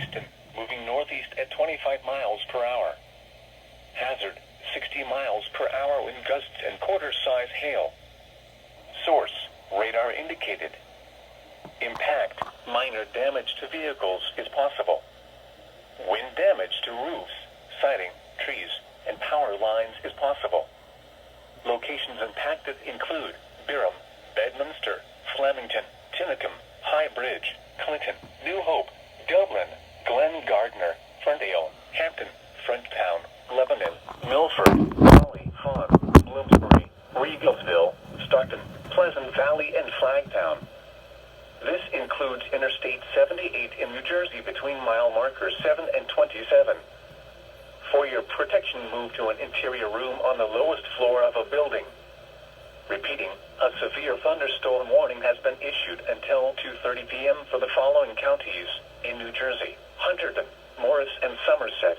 Easton, moving northeast at 25 miles per hour. Hazard, 60 miles per hour wind gusts and quarter-size hail. Source, radar indicated. Impact, minor damage to vehicles is possible. Wind damage to roofs, siding, trees, and power lines is possible. Locations impacted include Byram, Bedminster, Flemington, Tinicum, High Bridge, Clinton, New Hope, Dublin, Glen Gardner, Ferndale, Hampton, Fronttown, Lebanon, Milford, Raleigh, Fawn, Bloomsbury, Regalsville, Stockton, Pleasant Valley, and Flagtown. This includes Interstate 78 in New Jersey between mile markers 7 and 27. For your protection, move to an interior room on the lowest floor of a building. Repeating, a severe thunderstorm warning has been issued until 2:30 p.m. for the following counties in New Jersey: Hunterdon, Morris, and Somerset.